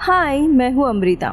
हाय, मैं हूँ अमृता।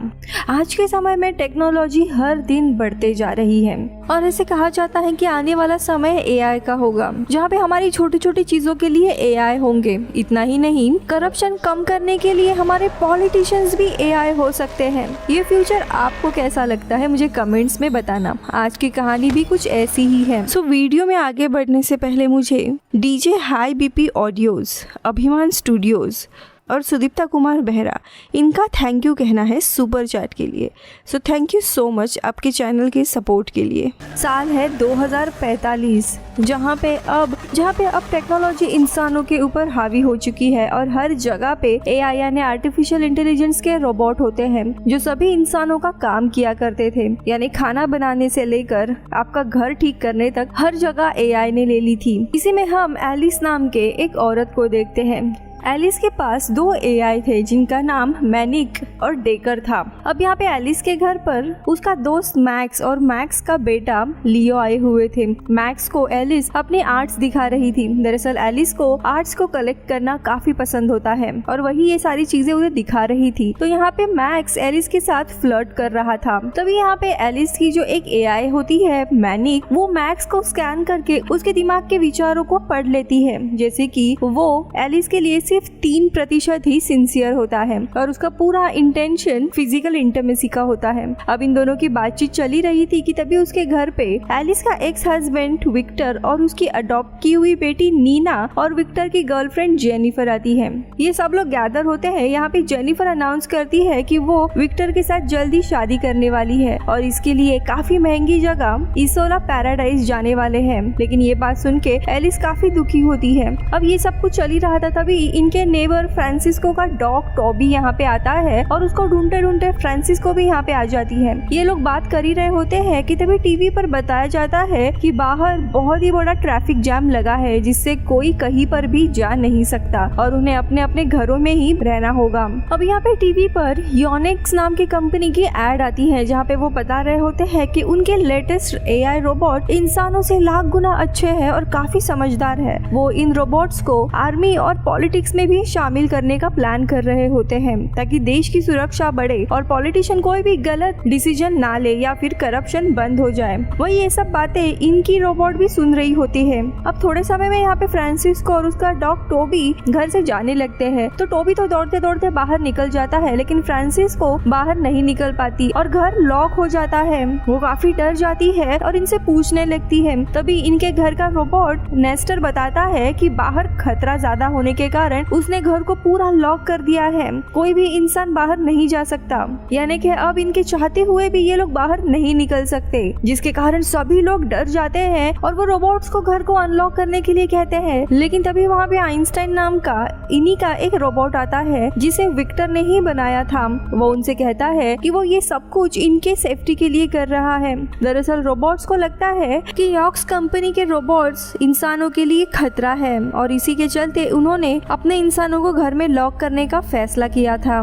आज के समय में टेक्नोलॉजी हर दिन बढ़ते जा रही है और ऐसे कहा जाता है कि आने वाला समय एआई का होगा, जहाँ पे हमारी छोटी छोटी चीजों के लिए एआई होंगे। इतना ही नहीं, करप्शन कम करने के लिए हमारे पॉलिटिशियंस भी एआई हो सकते हैं। ये फ्यूचर आपको कैसा लगता है, मुझे कमेंट्स में बताना। आज की कहानी भी कुछ ऐसी ही है। सो वीडियो में आगे बढ़ने से पहले मुझे डीजे हाई बीपी ऑडियोज, अभिमान स्टूडियोज और सुदीप्ता कुमार बेहरा, इनका थैंक यू कहना है सुपर चैट के लिए। So thank you so much आपके चैनल के सपोर्ट के लिए। साल है 2045, जहाँ पे अब टेक्नोलॉजी इंसानों के ऊपर हावी हो चुकी है और हर जगह पे एआई यानी आर्टिफिशियल इंटेलिजेंस के रोबोट होते हैं जो सभी इंसानों का काम किया करते थे। यानी खाना बनाने से लेकर आपका घर ठीक करने तक हर जगह एआई ने ले ली थी। इसी में हम एलिस नाम के एक औरत को देखते हैं। एलिस के पास 2 एआई थे जिनका नाम मैनिक और डेकर था। अब यहाँ पे एलिस के घर पर उसका दोस्त मैक्स और मैक्स का बेटा लियो आए हुए थे। मैक्स को एलिस अपने आर्ट्स दिखा रही थी। दरअसल एलिस को आर्ट्स को कलेक्ट करना काफी पसंद होता है और वही ये सारी चीजें उन्हें दिखा रही थी। तो यहाँ पे मैक्स एलिस के साथ फ्लर्ट कर रहा था। तभी यहाँ पे एलिस की जो एक एआई होती है मैनिक, वो मैक्स को स्कैन करके उसके दिमाग के विचारों को पढ़ लेती है। जैसे कि वो एलिस के लिए सिर्फ 3% ही सिंसियर होता है और उसका पूरा इंटेंशन फिजिकल इंटीमेसी का होता है। अब इन दोनों की बातचीत चली रही थी कि तभी उसके घर पे एलिस का एक्स हस्बैंड विक्टर और उसकी अडॉप्ट की हुई बेटी नीना और विक्टर की गर्लफ्रेंड जेनिफर आती है। ये सब लोग गैदर होते हैं। यहाँ पे जेनिफर अनाउंस करती है कि वो विक्टर के साथ जल्दी शादी करने वाली है और इसके लिए काफी महंगी जगह इसोला पैराडाइज जाने वाले हैं। लेकिन ये बात सुन के एलिस काफी दुखी होती है। अब ये सब कुछ चल ही रहा था, तभी इनके नेबर फ्रांसिस्को का डॉग टॉबी यहाँ पे आता है और उसको ढूंढते ढूंढते फ्रांसिस्को भी यहाँ पे आ जाती है। ये लोग बात कर ही रहे होते हैं कि तभी टीवी पर बताया जाता है कि बाहर बहुत ही बड़ा ट्रैफिक जैम लगा है जिससे कोई कहीं पर भी जा नहीं सकता और उन्हें अपने अपने घरों में ही रहना होगा। अब यहाँ पे टीवी पर योनिक्स नाम की कंपनी की एड आती है जहाँ पे वो बता रहे होते हैं कि उनके लेटेस्ट एआई रोबोट इंसानों से लाख गुना अच्छे हैं और काफी समझदार है। वो इन रोबोट्स को आर्मी और पॉलिटिक्स में भी शामिल करने का प्लान कर रहे होते हैं ताकि देश की सुरक्षा बढ़े और पॉलिटिशियन कोई भी गलत डिसीजन ना ले या फिर करप्शन बंद हो जाए। वही ये सब बातें इनकी रोबोट भी सुन रही होती है। अब थोड़े समय में यहाँ पे फ्रांसिस्को और उसका डॉग टोबी घर से जाने लगते हैं। तो टोबी तो दौड़ते दौड़ते बाहर निकल जाता है, लेकिन फ्रांसिस्को बाहर नहीं निकल पाती और घर लॉक हो जाता है। वो काफी डर जाती है और इनसे पूछने लगती है। तभी इनके घर का रोबोट नेस्टर बताता है कि बाहर खतरा ज्यादा होने के कारण उसने घर को पूरा लॉक कर दिया है, कोई भी इंसान बाहर नहीं जा सकता। यानी कि अब इनके चाहते हुए भी ये लोग बाहर नहीं निकल सकते, जिसके कारण सभी लोग डर जाते हैं और वो रोबोट्स को घर को अनलॉक करने के लिए कहते हैं। लेकिन तभी वहाँ पे आइंस्टाइन नाम का इन्हीं का एक रोबोट आता है जिसे विक्टर ने ही बनाया था। वो उनसे कहता है कि वो ये सब कुछ इनके सेफ्टी के लिए कर रहा है। दरअसल रोबोट्स को लगता है कि यॉक्स कंपनी के रोबोट्स इंसानों के लिए खतरा है और इसी के चलते उन्होंने अपने इंसानों को घर में लॉक करने का फैसला किया था।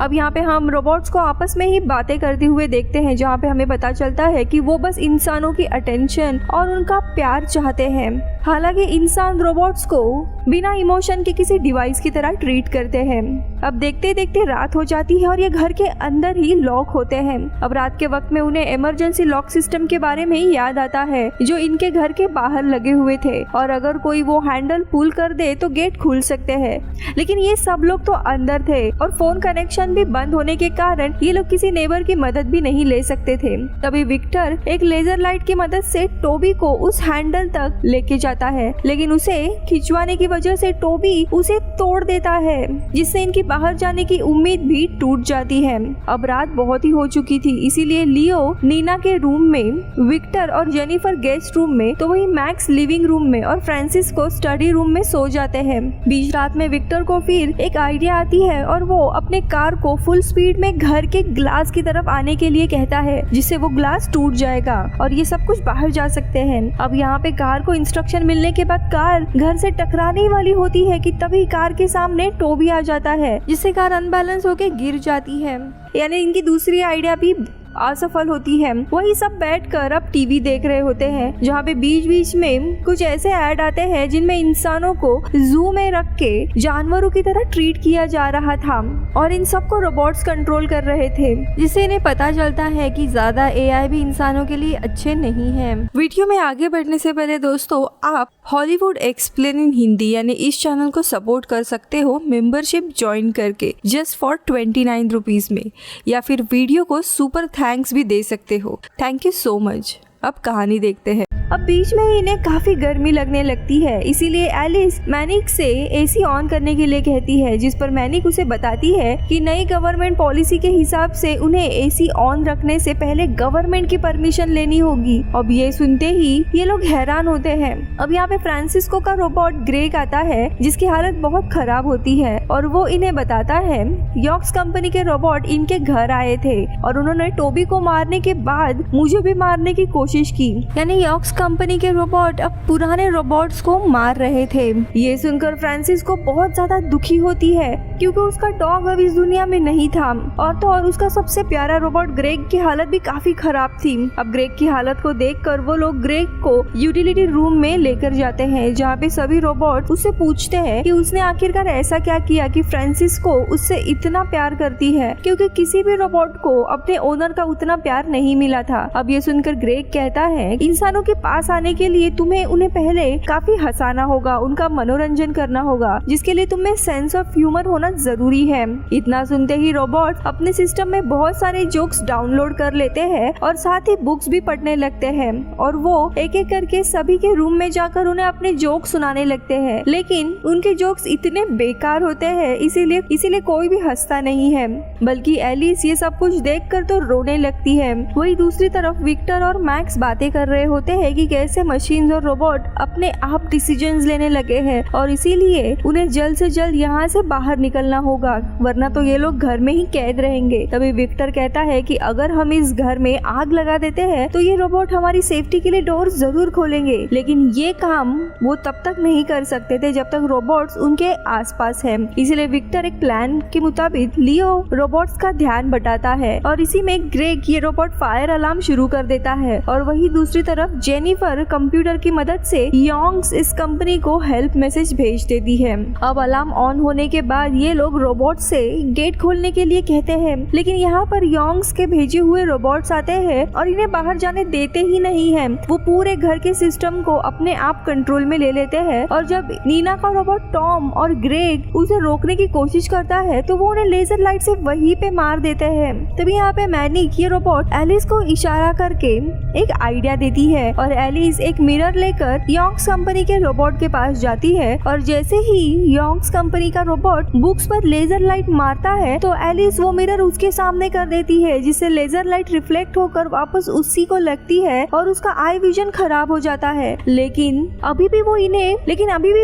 अब यहाँ पे हम रोबोट्स को आपस में ही बातें करते हुए देखते हैं, जहाँ पे हमें पता चलता है कि वो बस इंसानों की अटेंशन और उनका प्यार चाहते हैं। हालांकि इंसान रोबोट्स को बिना इमोशन के किसी डिवाइस की तरह ट्रीट करते हैं। अब देखते देखते रात हो जाती है और ये घर के अंदर ही लॉक होते हैं। अब रात के वक्त में उन्हें इमरजेंसी लॉक सिस्टम के बारे में याद आता है जो इनके घर के बाहर लगे हुए थे और अगर कोई वो हैंडल पुल कर दे तो गेट खुल सकते हैं। लेकिन ये सब लोग तो अंदर थे और फोन कनेक्शन भी बंद होने के कारण ये लोग किसी नेबर की मदद भी नहीं ले सकते थे। तभी विक्टर एक लेजर लाइट की मदद से टोबी को उस हैंडल तक लेके जाता है, लेकिन उसे खिंचवाने की वजह से टोबी उसे तोड़ देता है, जिससे इनकी बाहर जाने की उम्मीद भी टूट जाती है। अब रात बहुत ही हो चुकी थी, इसीलिए लियो नीना के रूम में, विक्टर और जेनिफर गेस्ट रूम में, तो वही मैक्स लिविंग रूम में और फ्रांसिस्को स्टडी रूम में सो जाते हैं। बीच रात में विक्टर को फिर एक आइडिया आती है और वो अपने कार को फुल स्पीड में घर के ग्लास की तरफ आने के लिए कहता है, जिससे वो ग्लास टूट जाएगा और ये सब कुछ बाहर जा सकते हैं। अब यहाँ पे कार को इंस्ट्रक्शन मिलने के बाद कार घर से टकराने वाली होती है कि तभी कार के सामने टोबी आ जाता है, जिससे कार अनबैलेंस होके गिर जाती है। यानी इनकी दूसरी आइडिया भी असफल होती है, वही सब बैठकर अब टीवी देख रहे होते हैं, जहाँ पे बीच बीच में कुछ ऐसे ऐड आते हैं जिनमें इंसानों को जू में रख के जानवरों की तरह ट्रीट किया जा रहा था और इन सबको रोबोट्स कंट्रोल कर रहे थे, जिससे इन्हें पता चलता है कि ज्यादा एआई भी इंसानों के लिए अच्छे नहीं हैं। वीडियो में आगे बढ़ने से पहले दोस्तों, आप हॉलीवुड एक्सप्लेन इन हिंदी यानी इस चैनल को सपोर्ट कर सकते हो मेंबरशिप ज्वाइन करके जस्ट फॉर 29 रुपीज में, या फिर वीडियो को सुपर थैंक्स भी दे सकते हो। Thank you so much. अब कहानी देखते हैं। अब बीच में ही इन्हें काफी गर्मी लगने लगती है, इसीलिए एलिस मैनिक से एसी ऑन करने के लिए कहती है, जिस पर मैनिक उसे बताती है कि नई गवर्नमेंट पॉलिसी के हिसाब से उन्हें एसी ऑन रखने से पहले गवर्नमेंट की परमिशन लेनी होगी। अब ये सुनते ही ये लोग हैरान होते हैं। अब यहाँ पे फ्रांसिस्को का रोबोट ग्रेग आता है, जिसकी हालत बहुत खराब होती है और वो इन्हें बताता है यॉक्स कंपनी के रोबोट इनके घर आए थे और उन्होंने टोबी को मारने के बाद मुझे भी मारने की कोशिश की। यानी यॉक्स कंपनी के रोबोट अब पुराने रोबोट्स को मार रहे थे। ये सुनकर फ्रांसिस्को बहुत ज्यादा दुखी होती है, क्योंकि उसका डॉग अब इस दुनिया में नहीं था और तो और उसका सबसे प्यारा रोबोट ग्रेग की हालत भी काफी खराब थी। अब ग्रेग की हालत को देखकर वो लोग ग्रेग को यूटिलिटी रूम में लेकर जाते हैं, जहाँ पे सभी रोबोट उससे पूछते हैं कि उसने आखिरकार ऐसा क्या किया कि फ्रांसिस्को उससे इतना प्यार करती है, क्योंकि किसी भी रोबोट को अपने ओनर का उतना प्यार नहीं मिला था। अब ये सुनकर ग्रेग कहता है इंसानों के पास आने के लिए तुम्हें उन्हें पहले काफी हंसाना होगा, उनका मनोरंजन करना होगा, जिसके लिए तुम्हें सेंस ऑफ ह्यूमर होना जरूरी है। इतना सुनते ही रोबोट अपने सिस्टम में बहुत सारे जोक्स डाउनलोड कर लेते हैं और साथ ही बुक्स भी पढ़ने लगते हैं और वो एक एक करके सभी के रूम में जाकर उन्हें अपने जोक सुनाने लगते हैं, लेकिन उनके जोक्स इतने बेकार होते हैं इसीलिए कोई भी हंसता नहीं है, बल्कि एलिस ये सब कुछ देखकर तो रोने लगती है। वही दूसरी तरफ विक्टर और मैक्स बातें कर रहे होते हैं कि कैसे मशीन्स और रोबोट अपने आप डिसीजंस लेने लगे हैं और इसीलिए उन्हें जल्द से जल्द यहाँ से बाहर निकलना होगा, वरना तो ये लोग घर में ही कैद रहेंगे। तभी विक्टर कहता है कि अगर हम इस घर में आग लगा देते हैं तो ये रोबोट हमारी सेफ्टी के लिए डोर जरूर खोलेंगे, लेकिन ये काम वो तब तक नहीं कर सकते थे जब तक रोबोट्स उनके आसपास है। इसीलिए विक्टर एक प्लान के मुताबिक लियो रोबोट्स का ध्यान बटाता है और इसी में ग्रेग ये रोबोट फायर अलार्म शुरू कर देता है और वही दूसरी तरफ जेनिफर कंप्यूटर की मदद से योंग्स इस कंपनी को हेल्प मैसेज भेज देती है। अब अलार्म ऑन होने के बाद ये लोग रोबोट से गेट खोलने के लिए कहते हैं, लेकिन यहाँ पर योंग्स के भेजे हुए रोबोट्स आते हैं और इन्हें बाहर जाने देते ही नहीं है। वो पूरे घर के सिस्टम को अपने आप कंट्रोल में ले लेते हैं और जब नीना का रोबोट टॉम और ग्रेग उसे रोकने की कोशिश करता है तो वो उन्हें लेजर लाइट से वहीं पे मार देते हैं। तभी यहाँ पे मैनिक ये रोबोट एलिस को इशारा करके एक आइडिया देती है और एलिस एक मिरर लेकर योंग्स कंपनी के रोबोट के पास जाती है और जैसे ही योंग्स कंपनी का रोबोट बुक्स पर लेजर लाइट मारता है तो एलिस वो मिरर उसके सामने कर देती है, जिससे लेजर लाइट रिफ्लेक्ट होकर वापस उसी को लगती है और उसका आई विजन खराब हो जाता है। लेकिन अभी भी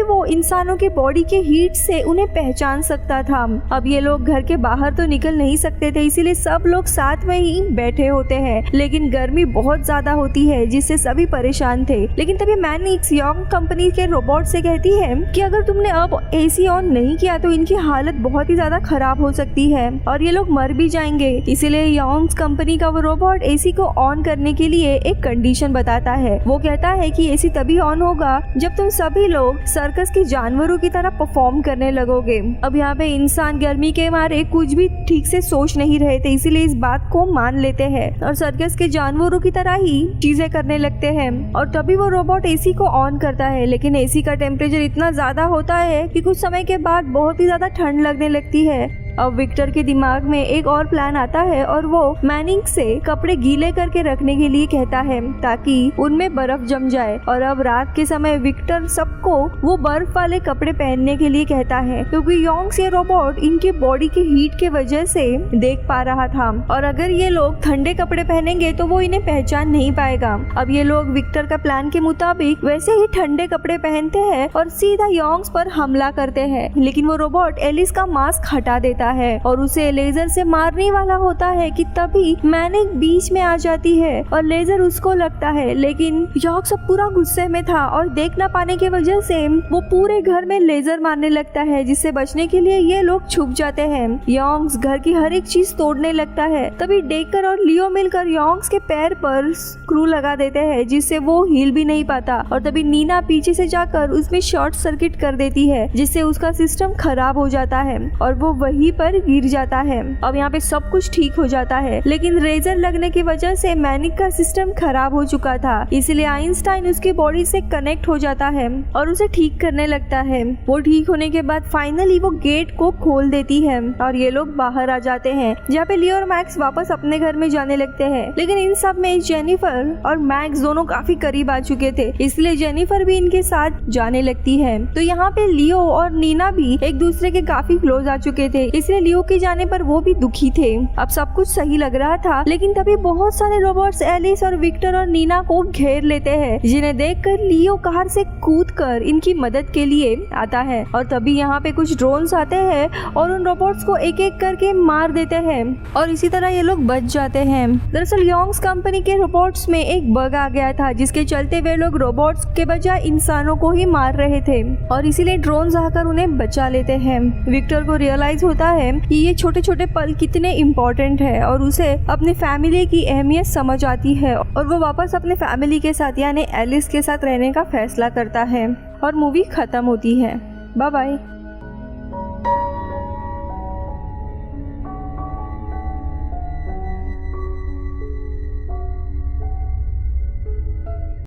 वो इंसानों के बॉडी के हीट से उन्हें पहचान सकता था। अब ये लोग घर के बाहर तो निकल नहीं सकते थे, इसीलिए सब लोग साथ में ही बैठे होते हैं, लेकिन गर्मी बहुत ज्यादा होती है जिससे सभी परेशान थे। लेकिन तभी मैनिक्स योंग कंपनी के रोबोट से कहती है कि अगर तुमने अब एसी ऑन नहीं किया तो इनकी हालत बहुत ही ज्यादा खराब हो सकती है और ये लोग मर भी जाएंगे। इसीलिए योंग्स कंपनी का वो रोबोट एसी को ऑन करने के लिए एक कंडीशन बताता है। वो कहता है कि एसी तभी ऑन होगा जब तुम सभी लोग सर्कस के जानवरों की तरह परफॉर्म करने लगोगे। अब यहाँ पे इंसान गर्मी के मारे कुछ भी ठीक से सोच नहीं रहे थे, इसीलिए इस बात को मान लेते हैं और सर्कस के जानवरों की तरह ही चीजें करने लगते हैं। और तभी वो रोबोट एसी को ऑन करता है, लेकिन एसी का टेम्परेचर इतना ज्यादा होता है कि कुछ समय के बाद बहुत ही ज्यादा ठंड लगने लगती है। अब विक्टर के दिमाग में एक और प्लान आता है और वो मैनिक से कपड़े गीले करके रखने के लिए कहता है ताकि उनमें बर्फ जम जाए। और अब रात के समय विक्टर सबको वो बर्फ वाले कपड़े पहनने के लिए कहता है, क्योंकि योंग्स ये रोबोट इनके बॉडी के हीट के वजह से देख पा रहा था और अगर ये लोग ठंडे कपड़े पहनेंगे तो वो इन्हें पहचान नहीं पाएगा। अब ये लोग विक्टर का प्लान के मुताबिक वैसे ही ठंडे कपड़े पहनते हैं और सीधा योंग्स पर हमला करते हैं, लेकिन वो रोबोट एलिस का मास्क हटा देता रहता है और उसे लेजर से मारने वाला होता है कि तभी मैनिक बीच में आ जाती है और लेजर उसको लगता है, लेकिन यॉर्क सब पूरा गुस्से में था और देख ना पाने की वजह से वो पूरे घर में लेजर मारने लगता है, जिससे बचने के लिए ये लोग छुप जाते हैं। यॉन्ग्स घर की हर एक चीज तोड़ने लगता है। तभी डेकर और लियो मिलकर यॉन्ग्स के पैर पर स्क्रू लगा देते हैं, जिससे वो हिल भी नहीं पाता और तभी नीना पीछे से जाकर उसमें शॉर्ट सर्किट कर देती है, जिससे उसका सिस्टम खराब हो जाता है और वो वहीं पर गिर जाता है। अब यहाँ पे सब कुछ ठीक हो जाता है, लेकिन रेजर लगने की वजह से मैनिक का सिस्टम खराब हो चुका था, इसलिए आइंस्टाइन उसकी बॉडी से कनेक्ट हो जाता है और उसे ठीक करने लगता है। वो ठीक होने के बाद फाइनली वो गेट को खोल देती है और ये लोग बाहर आ जाते हैं, जहाँ पे लियो और मैक्स वापस अपने घर में जाने लगते हैं। लेकिन इन सब में जेनिफर और मैक्स दोनों काफी करीब आ चुके थे, इसलिए जेनिफर भी इनके साथ जाने लगती है। तो यहाँ पे लियो और नीना भी एक दूसरे के काफी क्लोज आ चुके थे, इसलिए लियो के जाने पर वो भी दुखी थे। अब सब कुछ सही लग रहा था, लेकिन तभी बहुत सारे रोबोट्स एलिस और विक्टर और नीना को घेर लेते हैं, जिन्हें देखकर लियो कार से कूदकर इनकी मदद के लिए आता है और तभी यहाँ पे कुछ ड्रोन्स आते हैं और उन रोबोट्स को एक एक करके मार देते हैं और इसी तरह ये लोग बच जाते हैं। दरअसल योंग्स कंपनी के रोबोट्स में एक बग आ गया था, जिसके चलते वे लोग रोबोट्स के बजाय इंसानों को ही मार रहे थे और इसीलिए ड्रोन्स आकर उन्हें बचा लेते हैं। विक्टर को रियलाइज होता है कि ये छोटे छोटे पल कितने इम्पोर्टेंट है और उसे अपने फैमिली की अहमियत समझ आती है और वो वापस अपने फैमिली के साथ यानी एलिस के साथ रहने का फैसला करता है और मूवी खत्म होती है। Bye bye.